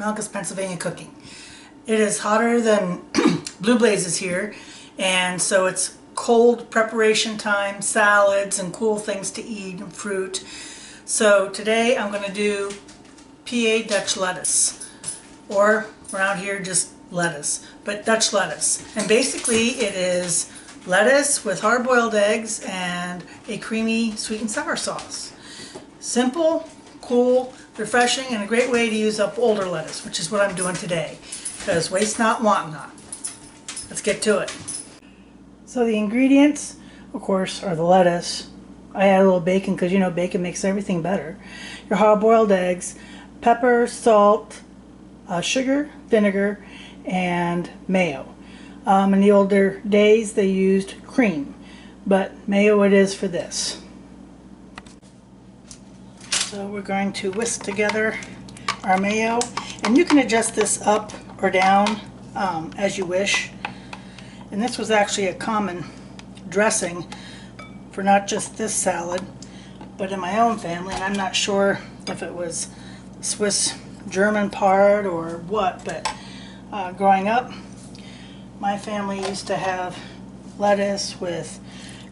from Helga's Pennsylvania Cooking. It is hotter than blue blazes here, and so it's cold preparation time, salads and cool things to eat and fruit. So today I'm going to do PA Dutch lettuce, or around here just lettuce, but Dutch lettuce. And basically it is lettuce with hard-boiled eggs and a creamy sweet and sour sauce. Simple, cool, refreshing, and a great way to use up older lettuce, which is what I'm doing today, because waste not, want not. Let's get to it. So the ingredients, of course, are the lettuce. I add a little bacon because, you know, bacon makes everything better. Your hard-boiled eggs, pepper, salt, sugar, vinegar, and mayo. In the older days they used cream, but mayo it is for this. So we're going to whisk together our mayo, and you can adjust this up or down as you wish. And this was actually a common dressing for not just this salad, but in my own family. And I'm not sure if it was Swiss German part or what, but growing up, my family used to have lettuce with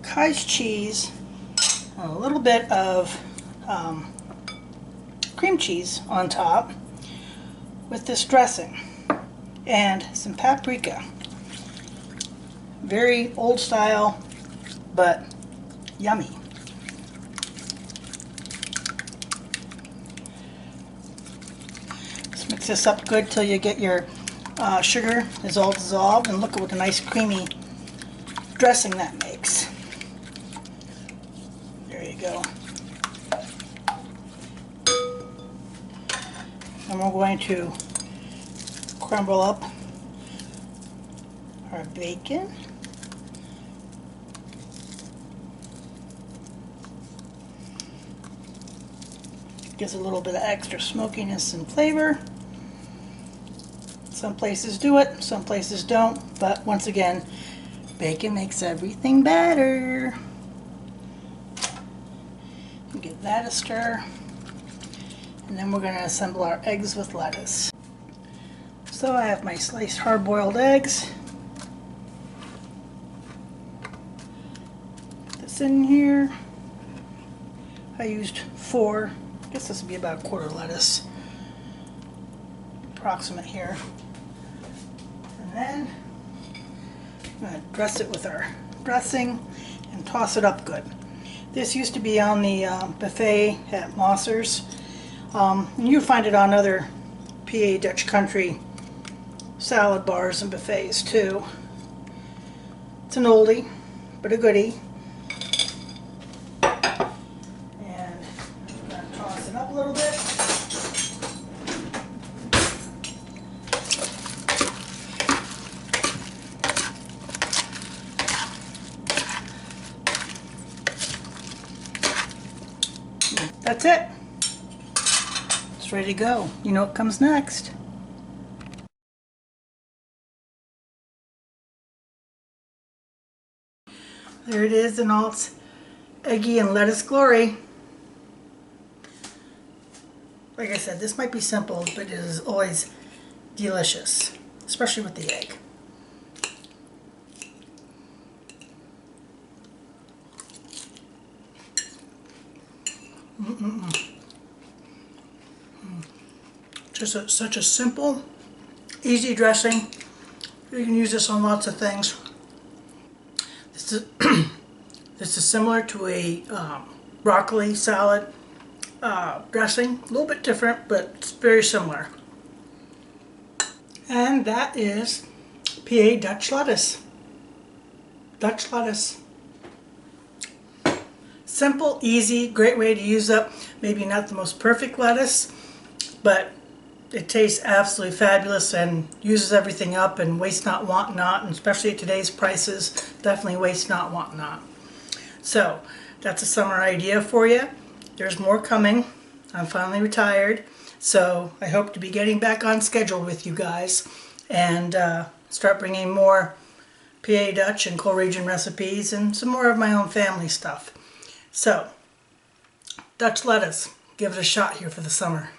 cottage cheese, a little bit of cream cheese on top with this dressing, and some paprika. Very old style, but yummy. Just mix this up good till you get your sugar is all dissolved, and look at what a nice creamy dressing that makes. There you go. And we're going to crumble up our bacon. Gives a little bit of extra smokiness and flavor. Some places do it, some places don't, but once again, bacon makes everything better. Give that a stir, and then we're going to assemble our eggs with lettuce. So I have my sliced hard-boiled eggs. Put this in here. I used 4. I guess this would be about a quarter lettuce, approximate here. And then I'm going to dress it with our dressing and toss it up good. This used to be on the buffet at Mosser's. And you find it on other PA Dutch country salad bars and buffets too. It's an oldie, but a goodie. Up a little bit. That's it. It's ready to go. You know what comes next. There it is in all its eggy and lettuce glory. Like I said, this might be simple, but it is always delicious, especially with the egg. Just such a simple, easy dressing. You can use this on lots of things. This is similar to a broccoli salad dressing, a little bit different, but it's very similar. And that is PA Dutch lettuce. Dutch lettuce. Simple, easy, great way to use up maybe not the most perfect lettuce, but it tastes absolutely fabulous and uses everything up, and waste not, want not, and especially at today's prices, definitely waste not, want not. So that's a summer idea for you. There's more coming. I'm finally retired, so I hope to be getting back on schedule with you guys and start bringing more PA Dutch and coal region recipes and some more of my own family stuff. So, Dutch lettuce, give it a shot here for the summer.